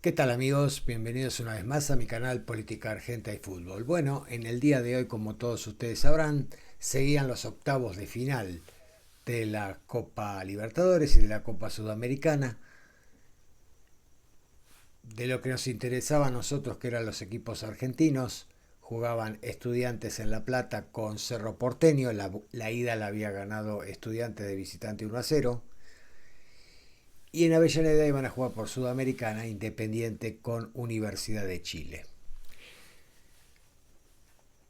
¿Qué tal amigos? Bienvenidos una vez más a mi canal Política Argenta y Fútbol. Bueno, en el día de hoy, como todos ustedes sabrán, seguían los octavos de final de la Copa Libertadores y de la Copa Sudamericana. De lo que nos interesaba a nosotros, que eran los equipos argentinos, jugaban Estudiantes en La Plata con Cerro Porteño. La ida la había ganado Estudiantes de visitante 1-0. Y en Avellaneda iban a jugar por Sudamericana Independiente con Universidad de Chile.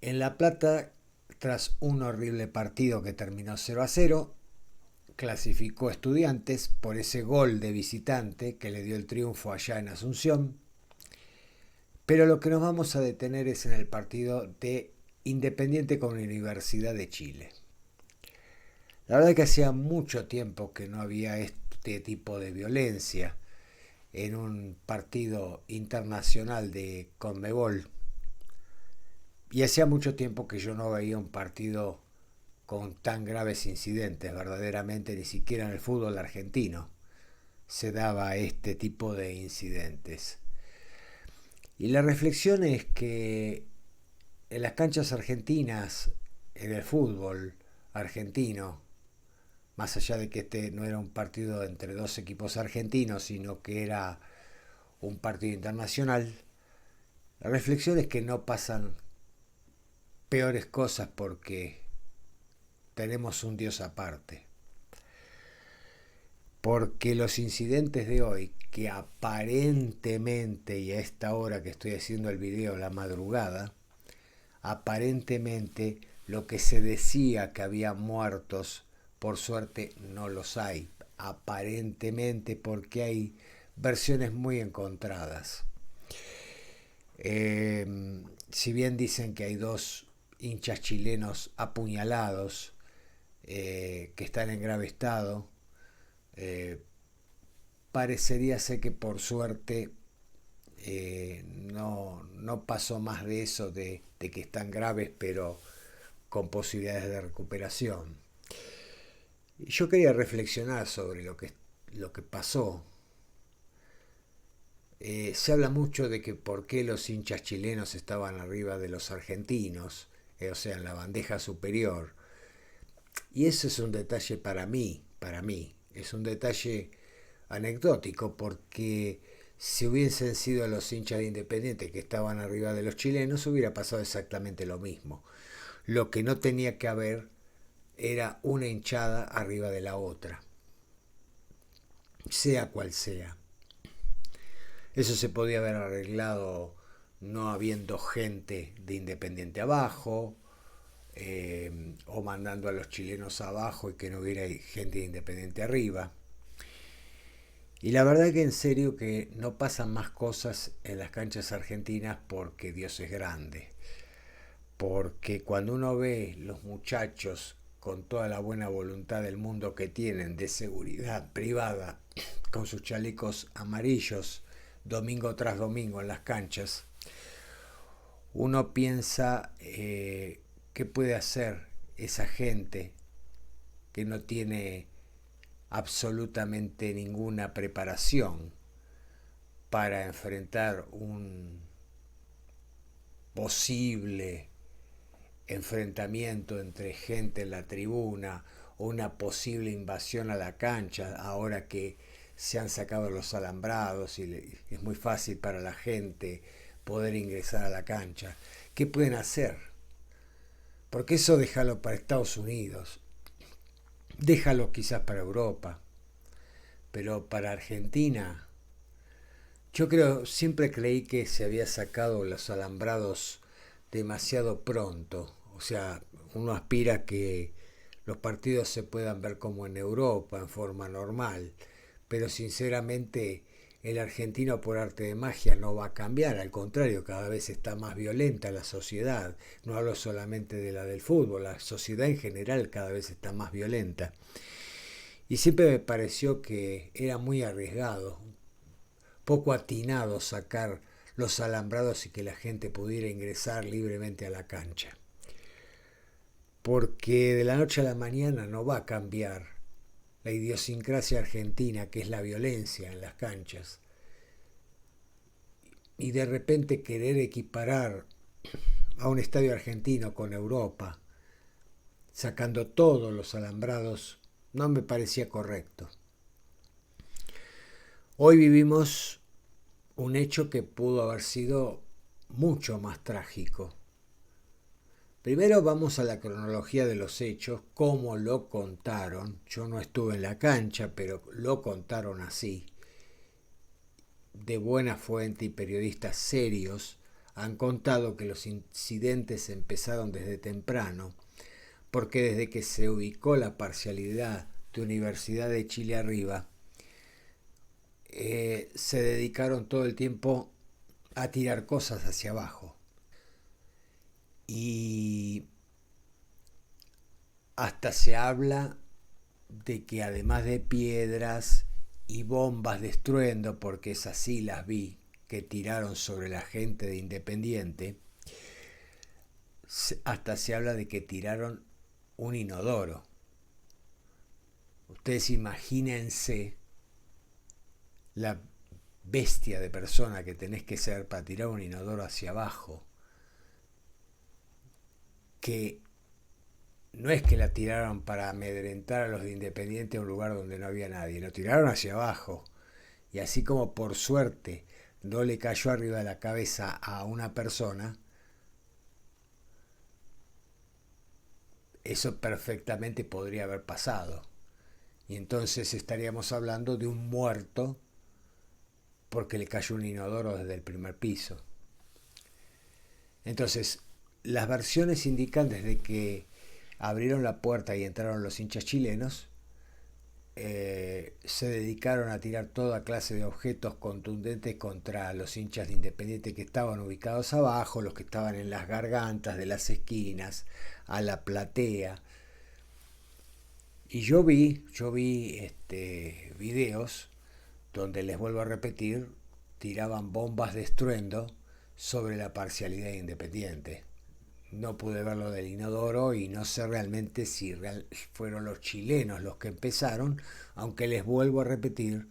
En La Plata, tras un horrible partido que terminó 0-0, clasificó Estudiantes por ese gol de visitante que le dio el triunfo allá en Asunción. Pero lo que nos vamos a detener es en el partido de Independiente con Universidad de Chile. La verdad es que hacía mucho tiempo que no había este tipo de violencia en un partido internacional de Conmebol. Y hacía mucho tiempo que yo no veía un partido con tan graves incidentes. Verdaderamente ni siquiera en el fútbol argentino se daba este tipo de incidentes. Y la reflexión es que en las canchas argentinas, en el fútbol argentino, más allá de que este no era un partido entre dos equipos argentinos, sino que era un partido internacional, la reflexión es que no pasan peores cosas porque tenemos un Dios aparte. Porque los incidentes de hoy, que aparentemente, y a esta hora que estoy haciendo el video, la madrugada, aparentemente lo que se decía que había muertos, por suerte no los hay. Aparentemente, porque hay versiones muy encontradas. Si bien dicen que hay dos hinchas chilenos apuñalados, que están en grave estado, eh, parecería ser que por suerte no pasó más de eso, de que están graves, pero con posibilidades de recuperación. Yo quería reflexionar sobre lo que pasó. Se habla mucho de que por qué los hinchas chilenos estaban arriba de los argentinos, o sea, en la bandeja superior. Y eso es un detalle para mí, es un detalle anecdótico porque si hubiesen sido los hinchas de Independiente que estaban arriba de los chilenos, hubiera pasado exactamente lo mismo. Lo que no tenía que haber era una hinchada arriba de la otra, sea cual sea. Eso se podía haber arreglado no habiendo gente de Independiente abajo, o mandando a los chilenos abajo y que no hubiera gente de Independiente arriba. Y la verdad que en serio que no pasan más cosas en las canchas argentinas porque Dios es grande. Porque cuando uno ve los muchachos con toda la buena voluntad del mundo que tienen de seguridad privada, con sus chalecos amarillos, domingo tras domingo en las canchas, uno piensa qué puede hacer esa gente que no tiene absolutamente ninguna preparación para enfrentar un posible enfrentamiento entre gente en la tribuna o una posible invasión a la cancha ahora que se han sacado los alambrados y es muy fácil para la gente poder ingresar a la cancha. ¿Qué pueden hacer? Porque eso déjalo para Estados Unidos, déjalo quizás para Europa, pero para Argentina, yo creo, siempre creí que se había sacado los alambrados demasiado pronto. O sea, uno aspira a que los partidos se puedan ver como en Europa, en forma normal. Pero sinceramente, el argentino por arte de magia no va a cambiar. Al contrario, cada vez está más violenta la sociedad. No hablo solamente de la del fútbol, la sociedad en general cada vez está más violenta. Y siempre me pareció que era muy arriesgado, poco atinado sacar los alambrados y que la gente pudiera ingresar libremente a la cancha. Porque de la noche a la mañana no va a cambiar la idiosincrasia argentina, que es la violencia en las canchas. y de repente querer equiparar a un estadio argentino con Europa, sacando todos los alambrados, no me parecía correcto. Hoy vivimos un hecho que pudo haber sido mucho más trágico. Primero vamos a la cronología de los hechos, cómo lo contaron. Yo no estuve en la cancha, pero lo contaron así. De buena fuente y periodistas serios han contado que los incidentes empezaron desde temprano, porque desde que se ubicó la parcialidad de Universidad de Chile arriba, se dedicaron todo el tiempo a tirar cosas hacia abajo. Y hasta se habla de que además de piedras y bombas de estruendo, porque esas sí las vi, que tiraron sobre la gente de Independiente, hasta se habla de que tiraron un inodoro. Ustedes imagínense la bestia de persona que tenés que ser para tirar un inodoro hacia abajo, que no es que la tiraron para amedrentar a los de Independiente a un lugar donde no había nadie, lo tiraron hacia abajo. Y así como por suerte no le cayó arriba de la cabeza a una persona, eso perfectamente podría haber pasado. Y entonces estaríamos hablando de un muerto porque le cayó un inodoro desde el primer piso. Entonces, las versiones indican desde que abrieron la puerta y entraron los hinchas chilenos, se dedicaron a tirar toda clase de objetos contundentes contra los hinchas de Independiente que estaban ubicados abajo, los que estaban en las gargantas de las esquinas, a la platea. Y yo vi videos donde, les vuelvo a repetir, tiraban bombas de estruendo sobre la parcialidad Independiente. No pude ver lo del inodoro y no sé realmente si fueron los chilenos los que empezaron, aunque les vuelvo a repetir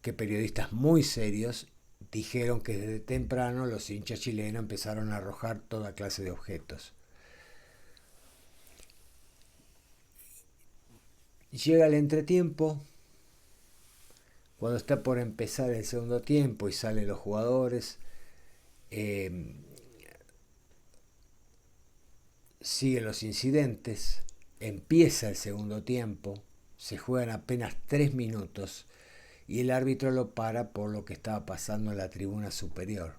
que periodistas muy serios dijeron que desde temprano los hinchas chilenos empezaron a arrojar toda clase de objetos. Llega el entretiempo, cuando está por empezar el segundo tiempo y salen los jugadores, siguen los incidentes, empieza el segundo tiempo, se juegan apenas 3 minutos y el árbitro lo para por lo que estaba pasando en la tribuna superior.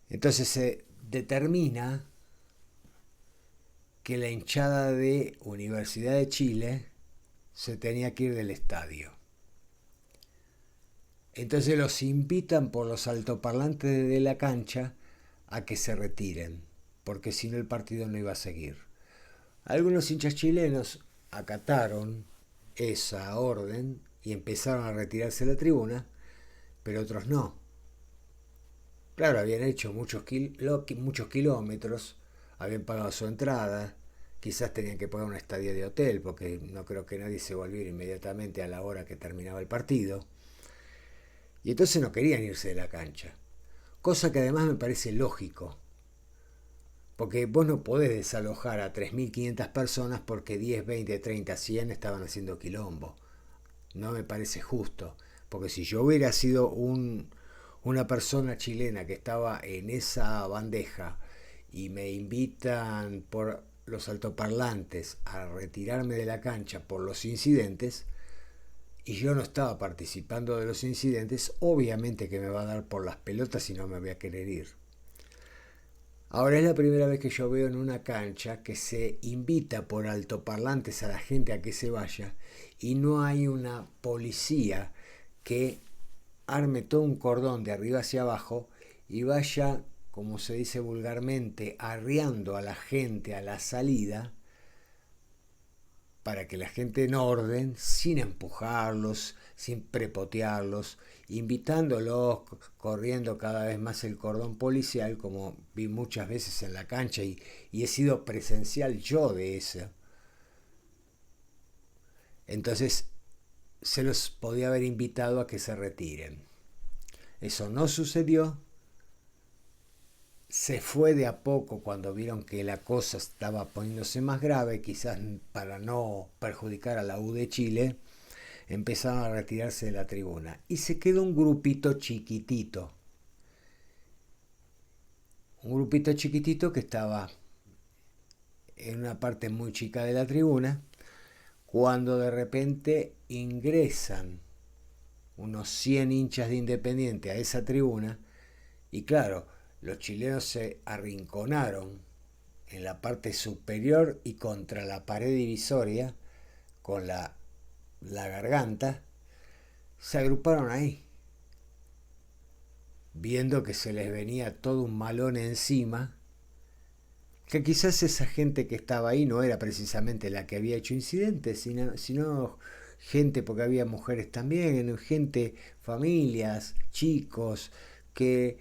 Entonces se determina que la hinchada de Universidad de Chile se tenía que ir del estadio. Entonces los invitan por los altoparlantes de la cancha a que se retiren, porque si no el partido no iba a seguir. Algunos hinchas chilenos acataron esa orden y empezaron a retirarse de la tribuna, pero otros no. Claro, habían hecho muchos kilómetros, habían pagado su entrada, quizás tenían que pagar una estadía de hotel, porque no creo que nadie se volviera inmediatamente a la hora que terminaba el partido. Y entonces no querían irse de la cancha. Cosa que además me parece lógico. Porque vos no podés desalojar a 3.500 personas porque 10, 20, 30, 100 estaban haciendo quilombo. No me parece justo. Porque si yo hubiera sido una persona chilena que estaba en esa bandeja y me invitan por los altoparlantes a retirarme de la cancha por los incidentes, y yo no estaba participando de los incidentes, obviamente que me va a dar por las pelotas y no me voy a querer ir. Ahora es la primera vez que yo veo en una cancha que se invita por altoparlantes a la gente a que se vaya y no hay una policía que arme todo un cordón de arriba hacia abajo y vaya, como se dice vulgarmente, arriando a la gente a la salida para que la gente en orden, sin empujarlos, sin prepotearlos, invitándolos, corriendo cada vez más el cordón policial, como vi muchas veces en la cancha y he sido presencial yo de eso. Entonces se los podía haber invitado a que se retiren. Eso no sucedió. Se fue de a poco cuando vieron que la cosa estaba poniéndose más grave, quizás para no perjudicar a la U de Chile, empezaron a retirarse de la tribuna. Y se quedó un grupito chiquitito que estaba en una parte muy chica de la tribuna, cuando de repente ingresan unos 100 hinchas de Independiente a esa tribuna, y claro, los chilenos se arrinconaron en la parte superior y contra la pared divisoria, con la garganta, se agruparon ahí, viendo que se les venía todo un malón encima, que quizás esa gente que estaba ahí no era precisamente la que había hecho incidentes, sino gente, porque había mujeres también, gente, familias, chicos, que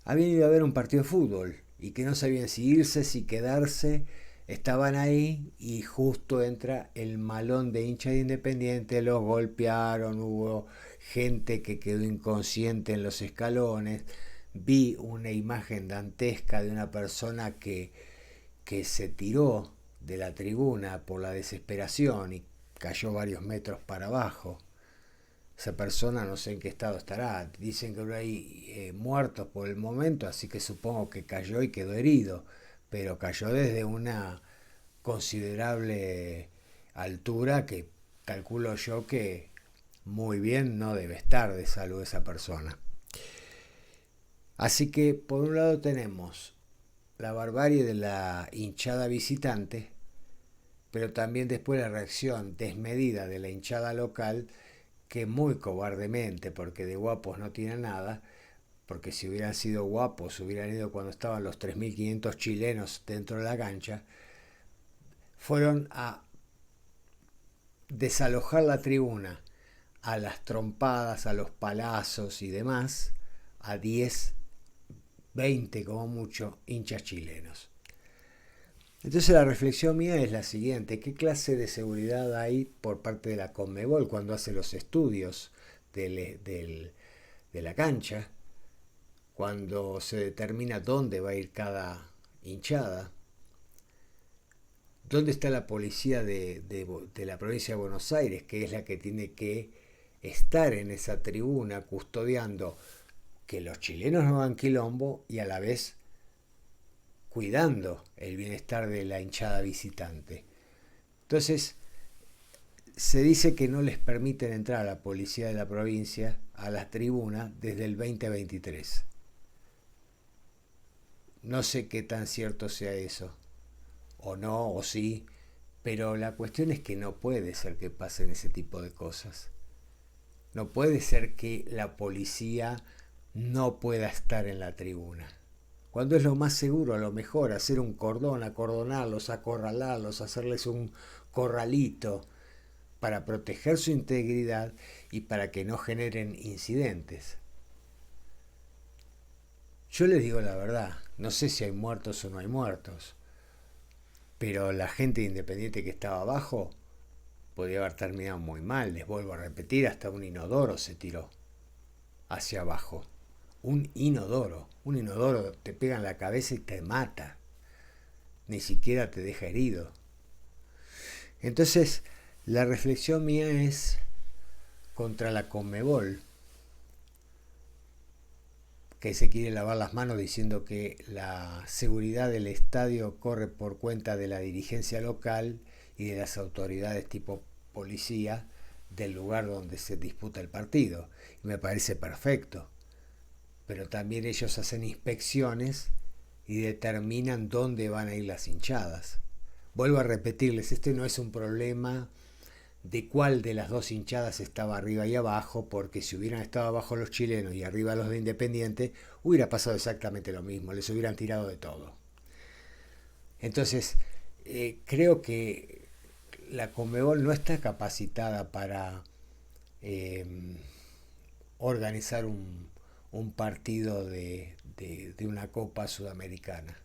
habían ido a ver un partido de fútbol y que no sabían si irse, si quedarse, estaban ahí y justo entra el malón de hinchas de Independiente, los golpearon, hubo gente que quedó inconsciente en los escalones, vi una imagen dantesca de una persona que se tiró de la tribuna por la desesperación y cayó varios metros para abajo. Esa persona no sé en qué estado estará. Dicen que no hay muertos por el momento, así que supongo que cayó y quedó herido, pero cayó desde una considerable altura que calculo yo que muy bien no debe estar de salud esa persona. Así que por un lado tenemos la barbarie de la hinchada visitante, pero también después la reacción desmedida de la hinchada local, que muy cobardemente, porque de guapos no tiene nada, porque si hubieran sido guapos hubieran ido cuando estaban los 3.500 chilenos dentro de la cancha, fueron a desalojar la tribuna a las trompadas, a los palazos y demás, a 10, 20 como mucho hinchas chilenos. Entonces la reflexión mía es la siguiente: ¿qué clase de seguridad hay por parte de la Conmebol cuando hace los estudios de la cancha, cuando se determina dónde va a ir cada hinchada? ¿Dónde está la policía de la provincia de Buenos Aires, que es la que tiene que estar en esa tribuna custodiando que los chilenos no hagan quilombo y a la vez cuidando el bienestar de la hinchada visitante? Entonces, se dice que no les permiten entrar a la policía de la provincia a la tribuna desde el 2023. No sé qué tan cierto sea eso, o no, o sí, pero la cuestión es que no puede ser que pasen ese tipo de cosas. No puede ser que la policía no pueda estar en la tribuna, cuando es lo más seguro, a lo mejor, hacer un cordón, acordonarlos, acorralarlos, hacerles un corralito para proteger su integridad y para que no generen incidentes. Yo les digo la verdad, no sé si hay muertos o no hay muertos, pero la gente independiente que estaba abajo podía haber terminado muy mal. Les vuelvo a repetir, hasta un inodoro se tiró hacia abajo. Un inodoro te pega en la cabeza y te mata, ni siquiera te deja herido. Entonces, la reflexión mía es contra la Conmebol, que se quiere lavar las manos diciendo que la seguridad del estadio corre por cuenta de la dirigencia local y de las autoridades tipo policía del lugar donde se disputa el partido. Y me parece perfecto. Pero también ellos hacen inspecciones y determinan dónde van a ir las hinchadas. Vuelvo a repetirles, este no es un problema de cuál de las dos hinchadas estaba arriba y abajo, porque si hubieran estado abajo los chilenos y arriba los de Independiente, hubiera pasado exactamente lo mismo, les hubieran tirado de todo. Entonces, creo que la Conmebol no está capacitada para eh, organizar un partido de una Copa Sudamericana.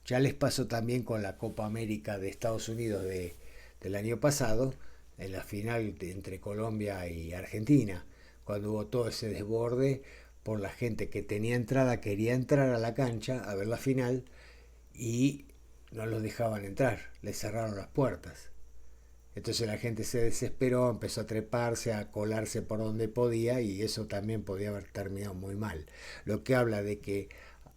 Ya les pasó también con la Copa América de Estados Unidos del año pasado, en la final entre Colombia y Argentina, cuando hubo todo ese desborde por la gente que tenía entrada, quería entrar a la cancha a ver la final y no los dejaban entrar, les cerraron las puertas. Entonces la gente se desesperó, empezó a treparse, a colarse por donde podía y eso también podía haber terminado muy mal. Lo que habla de que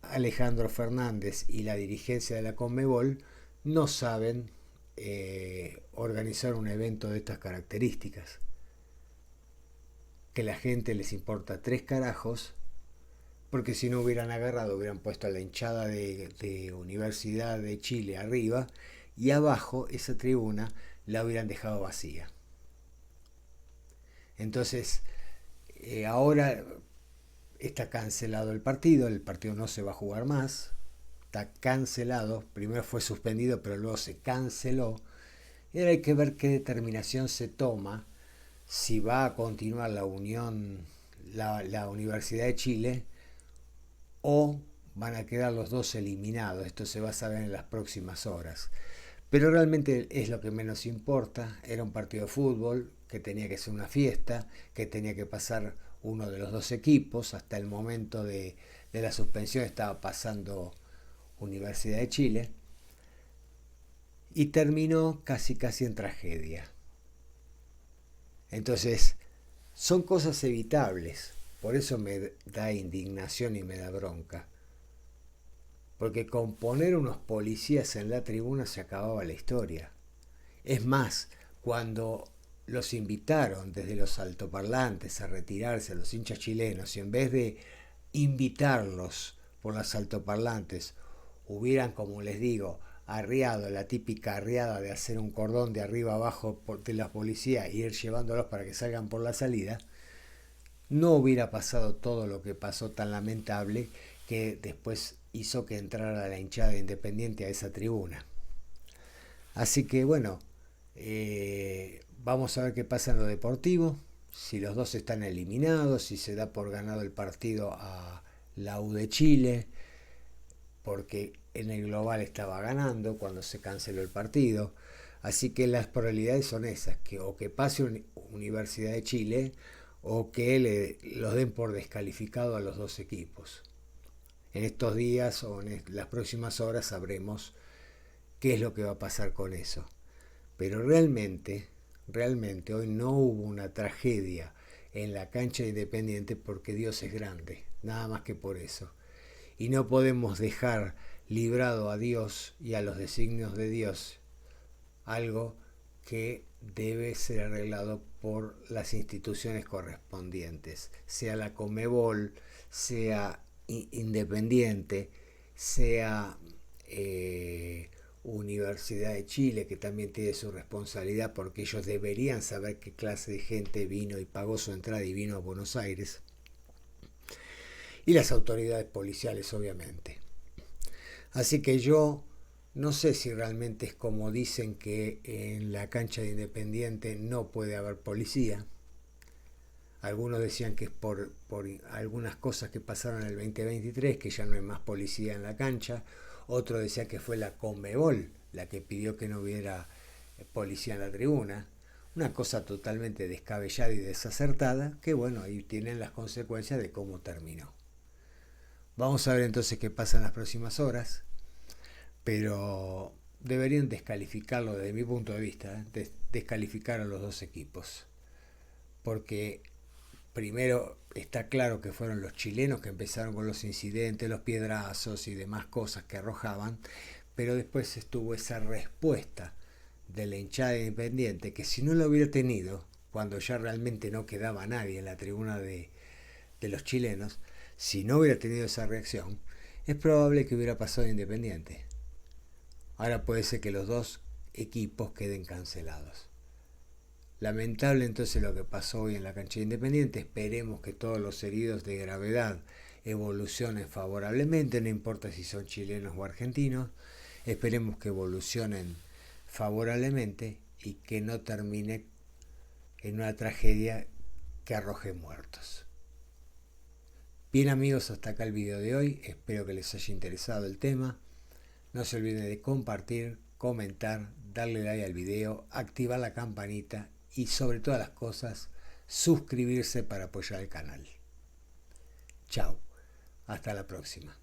Alejandro Fernández y la dirigencia de la Conmebol no saben organizar un evento de estas características. Que la gente les importa tres carajos, porque si no hubieran agarrado, hubieran puesto a la hinchada de Universidad de Chile arriba y abajo esa tribuna la hubieran dejado vacía. Entonces, ahora está cancelado el partido no se va a jugar más, está cancelado, primero fue suspendido pero luego se canceló, y ahora hay que ver qué determinación se toma, si va a continuar la Universidad de Chile o van a quedar los dos eliminados. Esto se va a saber en las próximas horas. Pero realmente es lo que menos importa. Era un partido de fútbol que tenía que ser una fiesta, que tenía que pasar uno de los dos equipos. Hasta el momento de la suspensión estaba pasando Universidad de Chile. Y terminó casi en tragedia. Entonces, son cosas evitables. Por eso me da indignación y me da bronca. Porque con poner unos policías en la tribuna se acababa la historia. Es más, cuando los invitaron desde los altoparlantes a retirarse a los hinchas chilenos y en vez de invitarlos por los altoparlantes hubieran, como les digo, arriado, la típica arriada de hacer un cordón de arriba abajo de la policía e ir llevándolos para que salgan por la salida, no hubiera pasado todo lo que pasó tan lamentable que después hizo que entrara la hinchada Independiente a esa tribuna. Así que bueno, vamos a ver qué pasa en lo deportivo, si los dos están eliminados, si se da por ganado el partido a la U de Chile, porque en el global estaba ganando cuando se canceló el partido. Así que las probabilidades son esas, que o que pase Universidad de Chile o que los den por descalificado a los dos equipos. En estos días o en las próximas horas sabremos qué es lo que va a pasar con eso. Pero realmente hoy no hubo una tragedia en la cancha Independiente porque Dios es grande, nada más que por eso. Y no podemos dejar librado a Dios y a los designios de Dios algo que debe ser arreglado por las instituciones correspondientes, sea la Conmebol, sea Independiente, sea Universidad de Chile, que también tiene su responsabilidad porque ellos deberían saber qué clase de gente vino y pagó su entrada y vino a Buenos Aires, y las autoridades policiales obviamente. Así que yo no sé si realmente es como dicen que en la cancha de Independiente no puede haber policía. Algunos decían que es por algunas cosas que pasaron en el 2023, que ya no hay más policía en la cancha. Otro decía que fue la Conmebol la que pidió que no hubiera policía en la tribuna. Una cosa totalmente descabellada y desacertada, que bueno, ahí tienen las consecuencias de cómo terminó. Vamos a ver entonces qué pasa en las próximas horas, pero deberían descalificarlo desde mi punto de vista, descalificar a los dos equipos, porque primero está claro que fueron los chilenos que empezaron con los incidentes, los piedrazos y demás cosas que arrojaban, pero después estuvo esa respuesta de la hinchada Independiente que si no lo hubiera tenido, cuando ya realmente no quedaba nadie en la tribuna de los chilenos, si no hubiera tenido esa reacción, es probable que hubiera pasado Independiente. Ahora puede ser que los dos equipos queden cancelados. Lamentable entonces lo que pasó hoy en la cancha de Independiente. Esperemos que todos los heridos de gravedad evolucionen favorablemente, no importa si son chilenos o argentinos. Esperemos que evolucionen favorablemente y que no termine en una tragedia que arroje muertos. Bien amigos, hasta acá el video de hoy. Espero que les haya interesado el tema. No se olviden de compartir, comentar, darle like al video, activar la campanita y sobre todas las cosas, suscribirse para apoyar el canal. Chao, hasta la próxima.